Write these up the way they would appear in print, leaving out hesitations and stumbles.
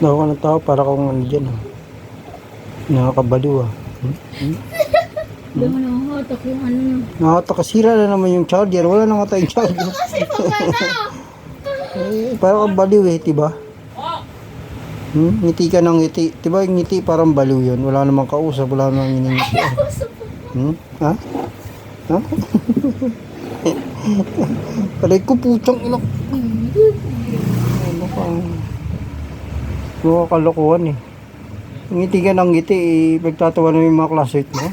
Nawa ka ng tao para kung ano dyan ah. Nakakabaliw ah. Hindi mo nakahatak yung ano na. Nakakasira na naman yung charger. Wala na nga tayong charger. Kasi pagkana! Parang kang baliw eh, diba? Ngiti ka ng ngiti. Diba yung ngiti parang baliw yun? Wala namang kausap, wala namang ngiti. Ha? Ha? Aray ko putang ina. Ano ka? Mga kalokohan eh. Ngiti ka ng ngiti eh. Pagtatawa na yung mga classmate mo.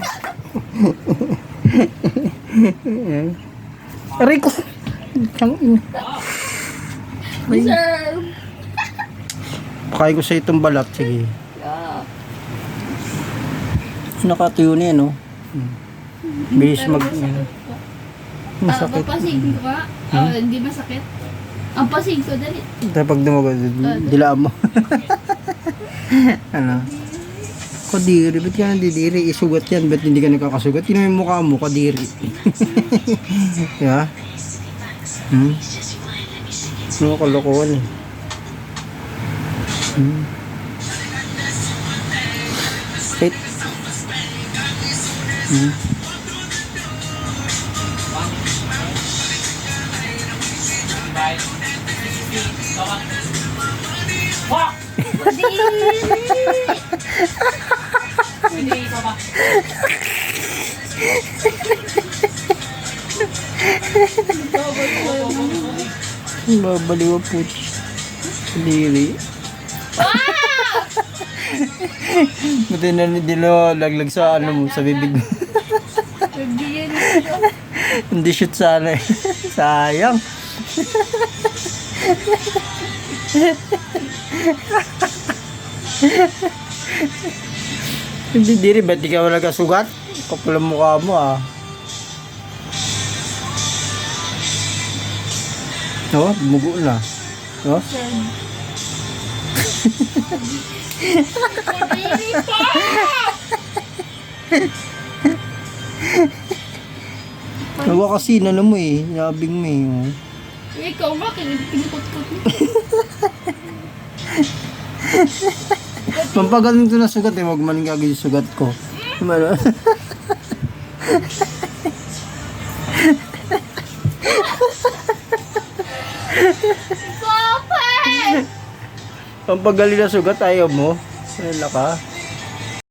Aray ko. Putang ina. Sir! Pakain ko sa itong balat. Sige. Yeah. Nakatuyo na yan, oh. Bilis mag... Masakit. Papasig ko ka? Hindi masakit? Ang pasig ko, dali. Tapos pag dumagod, dilaan mo. Ano? Kadiri, ba't ka nandidiri? Isugat yan, ba't hindi ka nakakasugat? Tingnan yung mukha mo, kadiri. Diba? Ano kalokohan eh. Wait. Babaliw ang puti. Kadiri. Buti na hindi lo laglag sa ano mo, sa bibig mo. Hindi shoot sana eh. Sayang. Hindi diri, ba't di ka wala kasugat? Kapal ang mukha mo ah. No? Bumugo na. No? Nawa kasi na mo eh. Labing mo eh. Oh. Ikaw ba? Kinikot-kot mo. Pampagaling ito na sugat eh. Huwag maning kagay yung sugat ko. Ano? Papa! Pampagaling na sugat ayaw mo. Wala ka.